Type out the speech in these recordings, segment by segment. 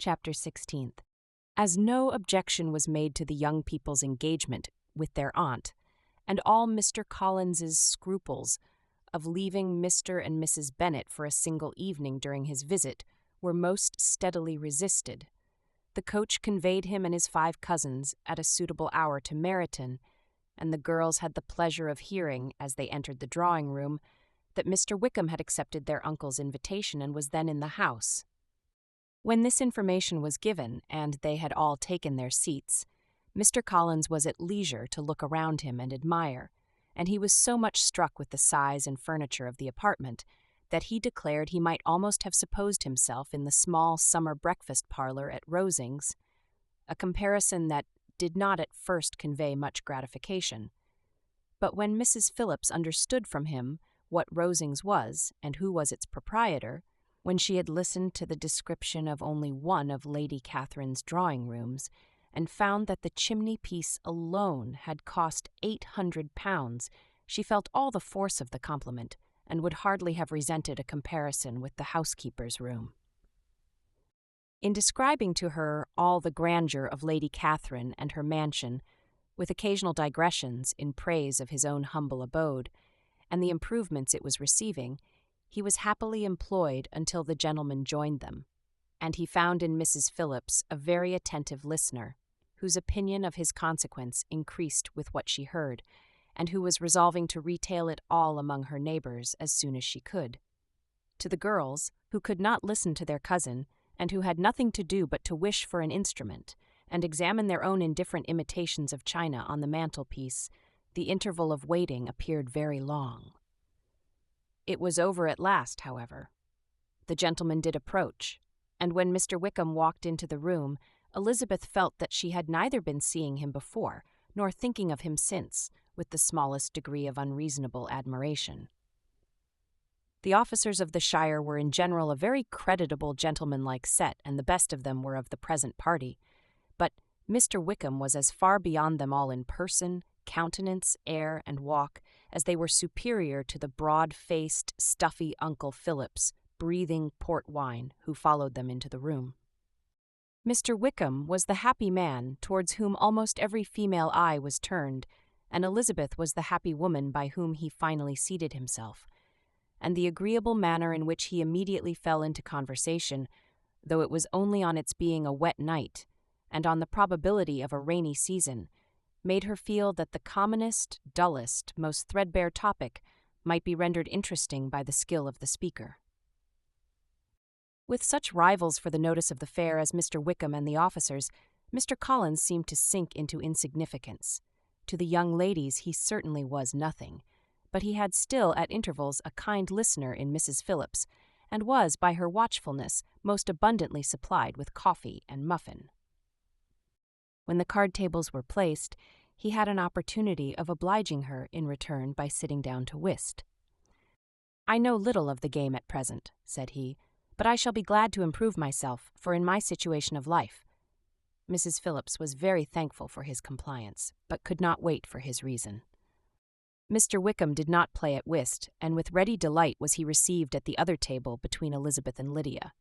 Chapter 16th. As no objection was made to the young people's engagement with their aunt, and all Mr. Collins's scruples of leaving Mr. and Mrs. Bennet for a single evening during his visit were most steadily resisted, the coach conveyed him and his 5 cousins at a suitable hour to Meryton, and the girls had the pleasure of hearing, as they entered the drawing-room, that Mr. Wickham had accepted their uncle's invitation and was then in the house. When this information was given, and they had all taken their seats, Mr. Collins was at leisure to look around him and admire, and he was so much struck with the size and furniture of the apartment that he declared he might almost have supposed himself in the small summer breakfast parlor at Rosings, a comparison that did not at first convey much gratification. But when Mrs. Phillips understood from him what Rosings was and who was its proprietor, when she had listened to the description of only one of Lady Catherine's drawing-rooms, and found that the chimney-piece alone had cost £800, she felt all the force of the compliment, and would hardly have resented a comparison with the housekeeper's room. In describing to her all the grandeur of Lady Catherine and her mansion, with occasional digressions in praise of his own humble abode, and the improvements it was receiving, he was happily employed until the gentlemen joined them, and he found in Mrs. Phillips a very attentive listener, whose opinion of his consequence increased with what she heard, and who was resolving to retail it all among her neighbors as soon as she could. To the girls, who could not listen to their cousin, and who had nothing to do but to wish for an instrument, and examine their own indifferent imitations of china on the mantelpiece, the interval of waiting appeared very long. It was over at last, however. The gentlemen did approach, and when Mr. Wickham walked into the room, Elizabeth felt that she had neither been seeing him before, nor thinking of him since, with the smallest degree of unreasonable admiration. The officers of the shire were in general a very creditable gentlemanlike set, and the best of them were of the present party, but Mr. Wickham was as far beyond them all in person, countenance, air, and walk, as they were superior to the broad-faced, stuffy Uncle Phillips, breathing port wine, who followed them into the room. Mr. Wickham was the happy man towards whom almost every female eye was turned, and Elizabeth was the happy woman by whom he finally seated himself, and the agreeable manner in which he immediately fell into conversation, though it was only on its being a wet night, and on the probability of a rainy season, made her feel that the commonest, dullest, most threadbare topic might be rendered interesting by the skill of the speaker. With such rivals for the notice of the fair as Mr. Wickham and the officers, Mr. Collins seemed to sink into insignificance. To the young ladies he certainly was nothing, but he had still at intervals a kind listener in Mrs. Phillips, and was, by her watchfulness, most abundantly supplied with coffee and muffin. When the card tables were placed, he had an opportunity of obliging her in return by sitting down to whist. "I know little of the game at present," said he, "but I shall be glad to improve myself, for in my situation of life—" Mrs. Phillips was very thankful for his compliance, but could not wait for his reason. Mr. Wickham did not play at whist, and with ready delight was he received at the other table between Elizabeth and Lydia.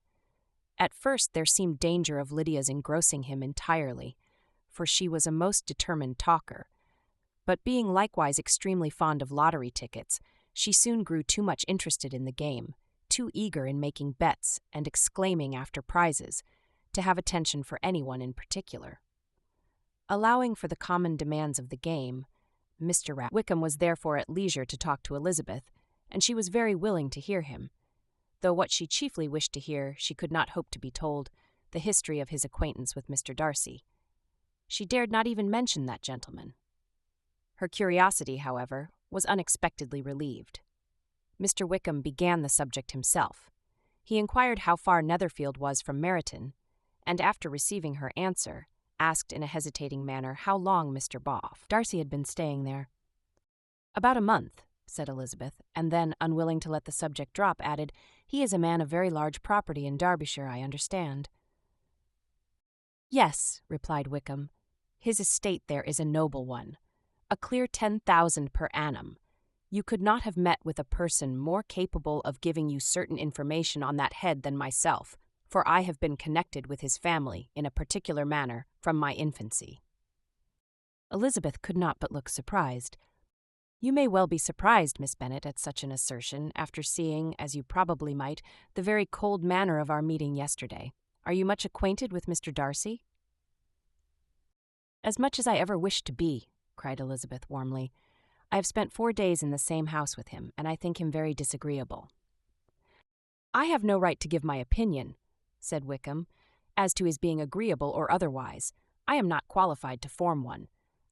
At first there seemed danger of Lydia's engrossing him entirely, for she was a most determined talker, but being likewise extremely fond of lottery tickets, she soon grew too much interested in the game, too eager in making bets and exclaiming after prizes, to have attention for anyone in particular. Allowing for the common demands of the game, Mr. Wickham was therefore at leisure to talk to Elizabeth, and she was very willing to hear him, though what she chiefly wished to hear she could not hope to be told, the history of his acquaintance with Mr. Darcy. She dared not even mention that gentleman. Her curiosity, however, was unexpectedly relieved. Mr. Wickham began the subject himself. He inquired how far Netherfield was from Meryton, and after receiving her answer, asked in a hesitating manner how long Mr. Darcy had been staying there. "About a month," said Elizabeth, and then, unwilling to let the subject drop, added, "He is a man of very large property in Derbyshire, I understand." "Yes," replied Wickham, "his estate there is a noble one, a clear 10,000 per annum. You could not have met with a person more capable of giving you certain information on that head than myself, for I have been connected with his family in a particular manner from my infancy." Elizabeth could not but look surprised. "You may well be surprised, Miss Bennet, at such an assertion, after seeing, as you probably might, the very cold manner of our meeting yesterday. Are you much acquainted with Mr. Darcy?" "As much as I ever wished to be," cried Elizabeth warmly. "I have spent 4 days in the same house with him, and I think him very disagreeable." "I have no right to give my opinion," said Wickham, "as to his being agreeable or otherwise. I am not qualified to form one.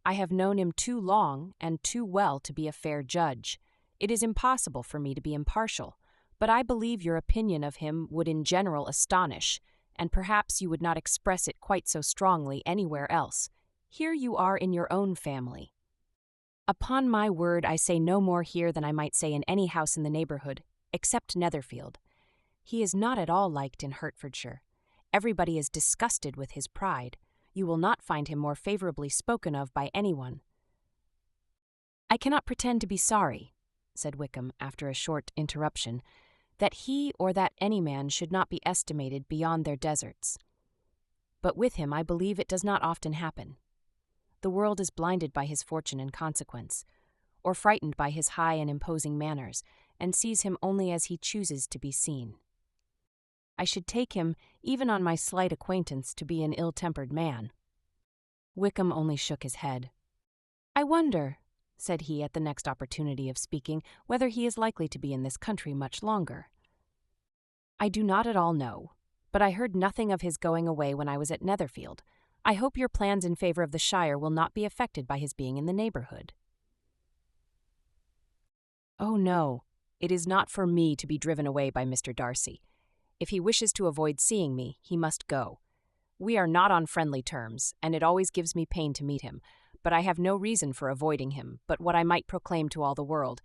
I have known him too long and too well to be a fair judge. It is impossible for me to be impartial, but I believe your opinion of him would in general astonish, and perhaps you would not express it quite so strongly anywhere else. Here you are in your own family. Upon my word, I say no more here than I might say in any house in the neighbourhood, except Netherfield. He is not at all liked in Hertfordshire. Everybody is disgusted with his pride. You will not find him more favourably spoken of by anyone." "I cannot pretend to be sorry," said Wickham, after a short interruption, "that he or that any man should not be estimated beyond their deserts. But with him I believe it does not often happen. The world is blinded by his fortune and consequence, or frightened by his high and imposing manners, and sees him only as he chooses to be seen. I should take him, even on my slight acquaintance, to be an ill-tempered man." Wickham only shook his head. "I wonder," said he at the next opportunity of speaking, "whether he is likely to be in this country much longer." "I do not at all know, but I heard nothing of his going away when I was at Netherfield. I hope your plans in favour of the shire will not be affected by his being in the neighbourhood." "Oh, no, it is not for me to be driven away by Mr. Darcy. If he wishes to avoid seeing me, he must go. We are not on friendly terms, and it always gives me pain to meet him, but I have no reason for avoiding him but what I might proclaim to all the world,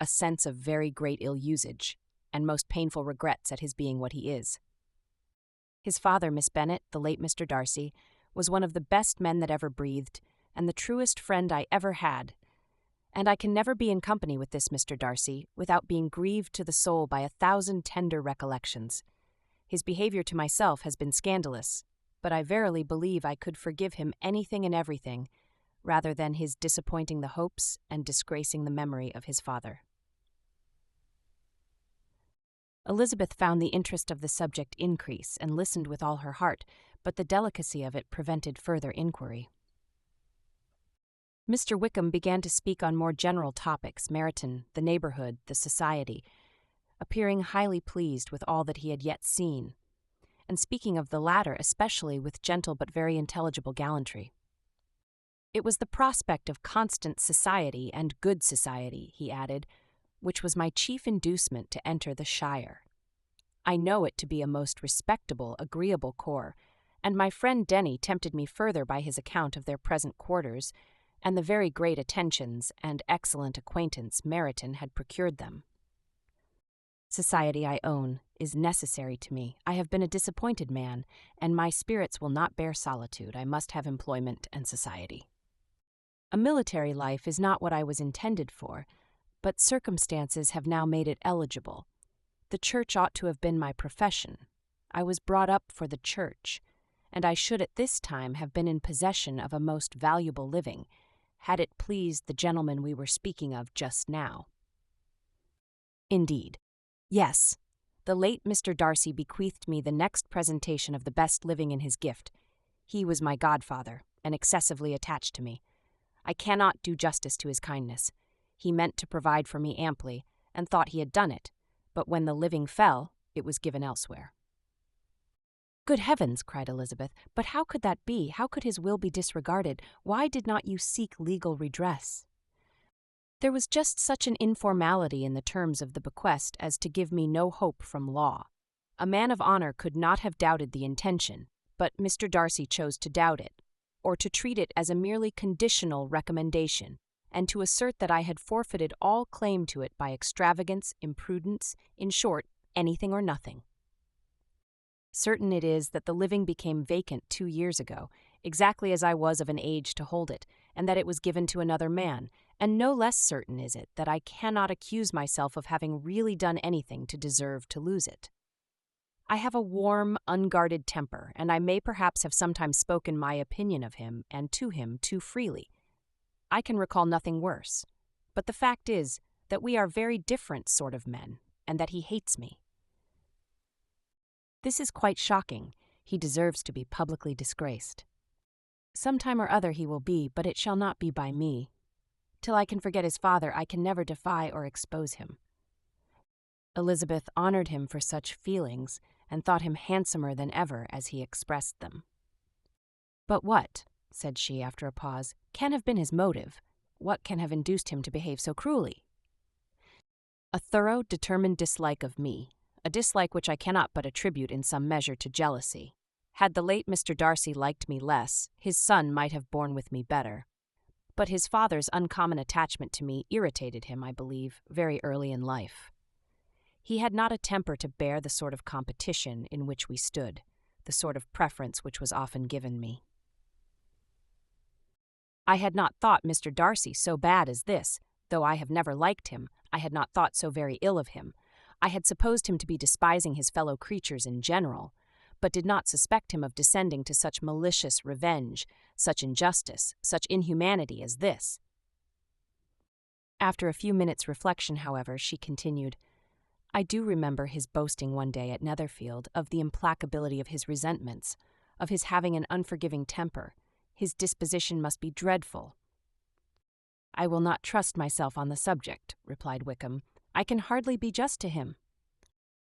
a sense of very great ill-usage, and most painful regrets at his being what he is. His father, Miss Bennet, the late Mr. Darcy, was one of the best men that ever breathed, and the truest friend I ever had, and I can never be in company with this Mr. Darcy without being grieved to the soul by 1,000 tender recollections. His behaviour to myself has been scandalous, but I verily believe I could forgive him anything and everything, rather than his disappointing the hopes and disgracing the memory of his father." Elizabeth found the interest of the subject increase and listened with all her heart, but the delicacy of it prevented further inquiry. Mr. Wickham began to speak on more general topics, Meryton, the neighbourhood, the society, appearing highly pleased with all that he had yet seen, and speaking of the latter especially with gentle but very intelligible gallantry. "It was the prospect of constant society and good society," he added, "which was my chief inducement to enter the shire. I know it to be a most respectable, agreeable corps, and my friend Denny tempted me further by his account of their present quarters, and the very great attentions and excellent acquaintance Meryton had procured them. Society, I own, is necessary to me. I have been a disappointed man, and my spirits will not bear solitude. I must have employment and society. A military life is not what I was intended for, but circumstances have now made it eligible. The church ought to have been my profession. I was brought up for the church, and I should at this time have been in possession of a most valuable living, had it pleased the gentleman we were speaking of just now. Indeed, yes, the late Mr. Darcy bequeathed me the next presentation of the best living in his gift. He was my godfather, and excessively attached to me. I cannot do justice to his kindness. He meant to provide for me amply, and thought he had done it, but when the living fell, it was given elsewhere." "Good heavens!" cried Elizabeth, "but how could that be? How could his will be disregarded? Why did not you seek legal redress?" "There was just such an informality in the terms of the bequest as to give me no hope from law. A man of honour could not have doubted the intention, but Mr. Darcy chose to doubt it, or to treat it as a merely conditional recommendation, and to assert that I had forfeited all claim to it by extravagance, imprudence, in short, anything or nothing. Certain it is that the living became vacant 2 years ago, exactly as I was of an age to hold it, and that it was given to another man, and no less certain is it that I cannot accuse myself of having really done anything to deserve to lose it. I have a warm, unguarded temper, and I may perhaps have sometimes spoken my opinion of him and to him too freely. I can recall nothing worse. But the fact is that we are very different sort of men, and that he hates me. This is quite shocking. He deserves to be publicly disgraced. Some time or other he will be, but it shall not be by me. Till I can forget his father, I can never defy or expose him. Elizabeth honored him for such feelings, and thought him handsomer than ever as he expressed them. But what, said she after a pause, can have been his motive? What can have induced him to behave so cruelly? A thorough, determined dislike of me, a dislike which I cannot but attribute in some measure to jealousy. Had the late Mr. Darcy liked me less, his son might have borne with me better. But his father's uncommon attachment to me irritated him, I believe, very early in life. He had not a temper to bear the sort of competition in which we stood, the sort of preference which was often given me. I had not thought Mr. Darcy so bad as this. Though I have never liked him, I had not thought so very ill of him. I had supposed him to be despising his fellow creatures in general, but did not suspect him of descending to such malicious revenge, such injustice, such inhumanity as this. After a few minutes' reflection, however, she continued, I do remember his boasting one day at Netherfield of the implacability of his resentments, of his having an unforgiving temper. His disposition must be dreadful. I will not trust myself on the subject, replied Wickham. I can hardly be just to him.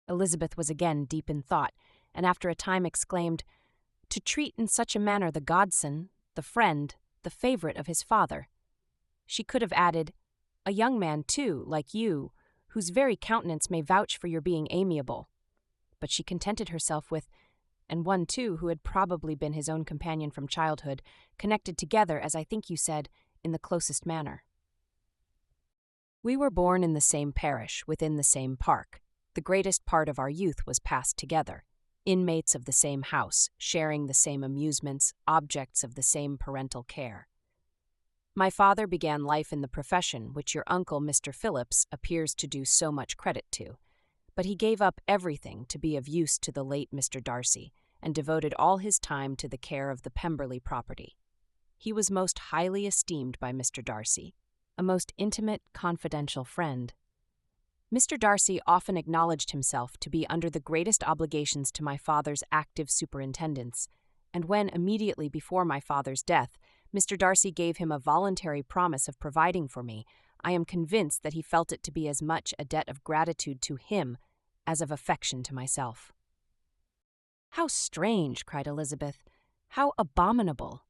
Elizabeth was again deep in thought, and after a time exclaimed, To treat in such a manner the godson, the friend, the favourite of his father. She could have added, a young man, too, like you, whose very countenance may vouch for your being amiable. But she contented herself with, and one, too, who had probably been his own companion from childhood, connected together, as I think you said, in the closest manner. We were born in the same parish, within the same park. The greatest part of our youth was passed together, inmates of the same house, sharing the same amusements, objects of the same parental care. My father began life in the profession which your uncle, Mr. Phillips, appears to do so much credit to, but he gave up everything to be of use to the late Mr. Darcy, and devoted all his time to the care of the Pemberley property. He was most highly esteemed by Mr. Darcy, a most intimate, confidential friend. Mr. Darcy often acknowledged himself to be under the greatest obligations to my father's active superintendence, and when, immediately before my father's death, Mr. Darcy gave him a voluntary promise of providing for me, I am convinced that he felt it to be as much a debt of gratitude to him as of affection to myself. How strange, cried Elizabeth. How abominable.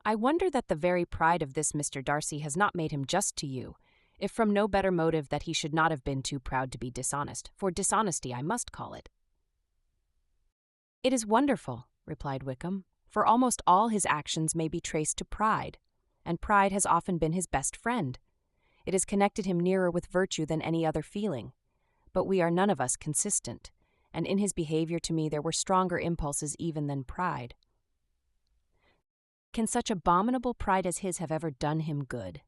I wonder that the very pride of this Mr. Darcy has not made him just to you, if from no better motive that he should not have been too proud to be dishonest, for dishonesty I must call it. It is wonderful, replied Wickham, for almost all his actions may be traced to pride, and pride has often been his best friend. It has connected him nearer with virtue than any other feeling. But we are none of us consistent, and in his behavior to me there were stronger impulses even than pride. Can such abominable pride as his have ever done him good?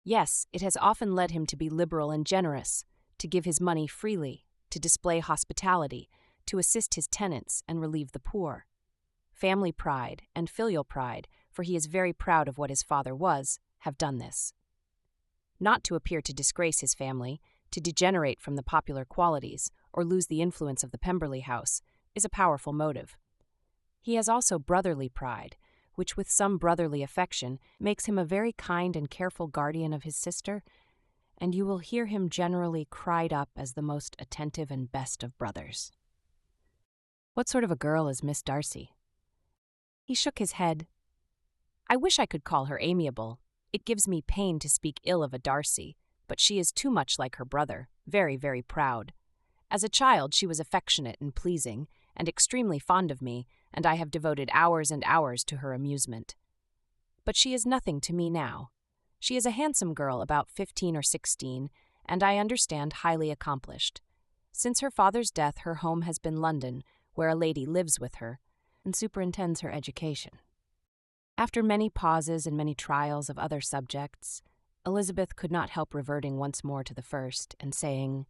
Yes, it has often led him to be liberal and generous, to give his money freely, to display hospitality, to assist his tenants and relieve the poor. Family pride and filial pride, for he is very proud of what his father was, have done this. Not to appear to disgrace his family, to degenerate from the popular qualities, or lose the influence of the Pemberley house, is a powerful motive. He has also brotherly pride, which with some brotherly affection makes him a very kind and careful guardian of his sister, and you will hear him generally cried up as the most attentive and best of brothers. What sort of a girl is Miss Darcy? He shook his head. I wish I could call her amiable. It gives me pain to speak ill of a Darcy, but she is too much like her brother, very, very proud. As a child she was affectionate and pleasing, and extremely fond of me, and I have devoted hours and hours to her amusement. But she is nothing to me now. She is a handsome girl about 15 or 16, and I understand highly accomplished. Since her father's death her home has been London, where a lady lives with her, and superintends her education. After many pauses and many trials of other subjects, Elizabeth could not help reverting once more to the first, and saying,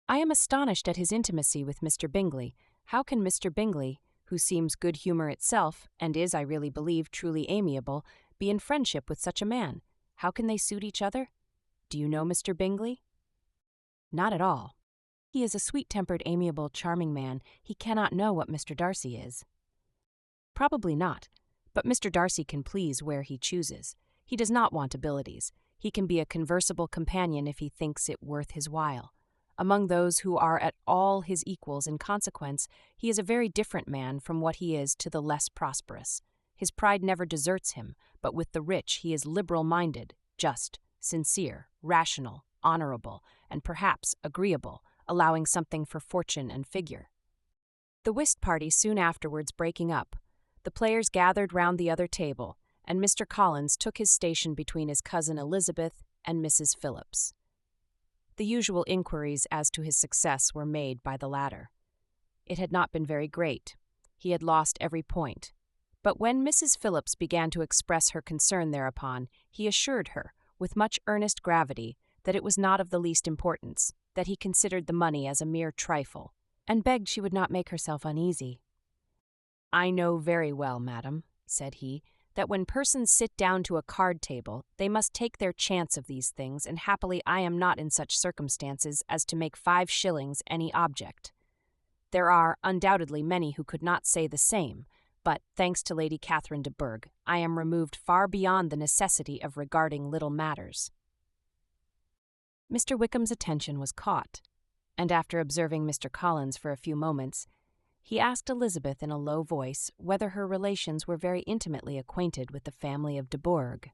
I am astonished at his intimacy with Mr. Bingley. How can Mr. Bingley, who seems good humour itself, and is, I really believe, truly amiable, be in friendship with such a man? How can they suit each other? Do you know Mr. Bingley? Not at all. He is a sweet-tempered, amiable, charming man. He cannot know what Mr. Darcy is. Probably not, but Mr. Darcy can please where he chooses. He does not want abilities. He can be a conversable companion if he thinks it worth his while. Among those who are at all his equals in consequence, he is a very different man from what he is to the less prosperous. His pride never deserts him, but with the rich he is liberal-minded, just, sincere, rational, honourable, and perhaps agreeable, allowing something for fortune and figure. The whist party soon afterwards breaking up, the players gathered round the other table, and Mr. Collins took his station between his cousin Elizabeth and Mrs. Phillips. The usual inquiries as to his success were made by the latter. It had not been very great. He had lost every point. But when Mrs. Phillips began to express her concern thereupon, he assured her, with much earnest gravity, that it was not of the least importance, that he considered the money as a mere trifle, and begged she would not make herself uneasy. "I know very well, madam," said he, "that when persons sit down to a card-table, they must take their chance of these things, and happily I am not in such circumstances as to make 5 shillings any object. There are, undoubtedly, many who could not say the same, but, thanks to Lady Catherine de Bourgh, I am removed far beyond the necessity of regarding little matters." Mr. Wickham's attention was caught, and after observing Mr. Collins for a few moments, he asked Elizabeth in a low voice whether her relations were very intimately acquainted with the family of de Bourgh.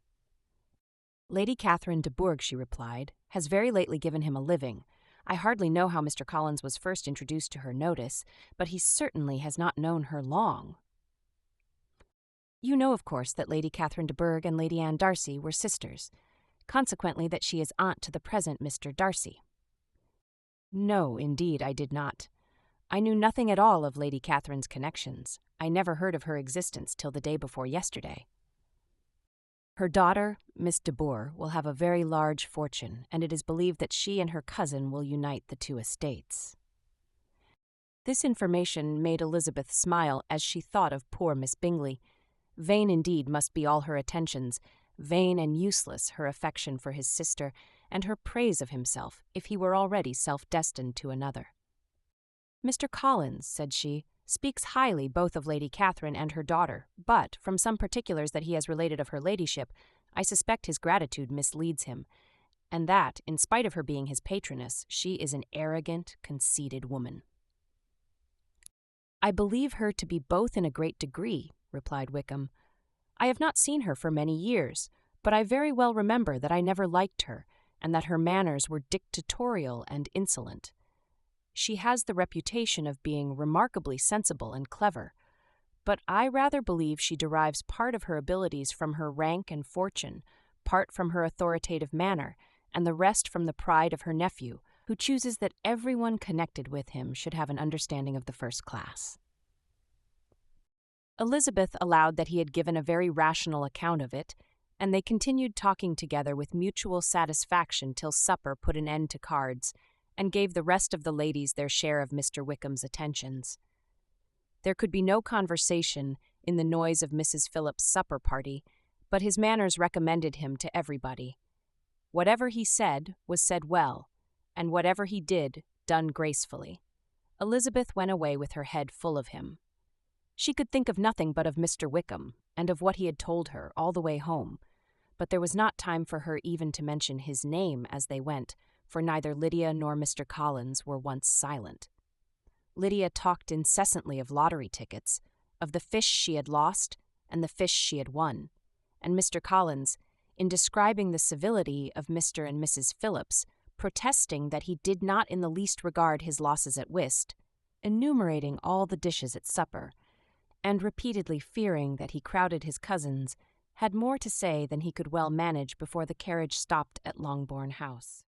"Lady Catherine de Bourgh," she replied, "has very lately given him a living. I hardly know how Mr. Collins was first introduced to her notice, but he certainly has not known her long. You know, of course, that Lady Catherine de Bourgh and Lady Anne Darcy were sisters, consequently that she is aunt to the present Mr. Darcy." "No, indeed, I did not. I knew nothing at all of Lady Catherine's connections. I never heard of her existence till the day before yesterday." "Her daughter, Miss de Bourgh, will have a very large fortune, and it is believed that she and her cousin will unite the 2 estates." This information made Elizabeth smile as she thought of poor Miss Bingley. Vain indeed must be all her attentions, vain and useless her affection for his sister, and her praise of himself, if he were already self-destined to another. "Mr. Collins," said she, "speaks highly both of Lady Catherine and her daughter, but, from some particulars that he has related of her ladyship, I suspect his gratitude misleads him, and that, in spite of her being his patroness, she is an arrogant, conceited woman." "I believe her to be both in a great degree," replied Wickham. "I have not seen her for many years, but I very well remember that I never liked her, and that her manners were dictatorial and insolent. She has the reputation of being remarkably sensible and clever, but I rather believe she derives part of her abilities from her rank and fortune, part from her authoritative manner, and the rest from the pride of her nephew, who chooses that everyone connected with him should have an understanding of the first class." Elizabeth allowed that he had given a very rational account of it, and they continued talking together with mutual satisfaction till supper put an end to cards, and gave the rest of the ladies their share of Mr. Wickham's attentions. There could be no conversation in the noise of Mrs. Phillips' supper party, but his manners recommended him to everybody. Whatever he said was said well, and whatever he did, done gracefully. Elizabeth went away with her head full of him. She could think of nothing but of Mr. Wickham, and of what he had told her all the way home, but there was not time for her even to mention his name as they went, for neither Lydia nor Mr. Collins were once silent. Lydia talked incessantly of lottery tickets, of the fish she had lost and the fish she had won, and Mr. Collins, in describing the civility of Mr. and Mrs. Phillips, protesting that he did not in the least regard his losses at whist, enumerating all the dishes at supper, and repeatedly fearing that he crowded his cousins, had more to say than he could well manage before the carriage stopped at Longbourn House.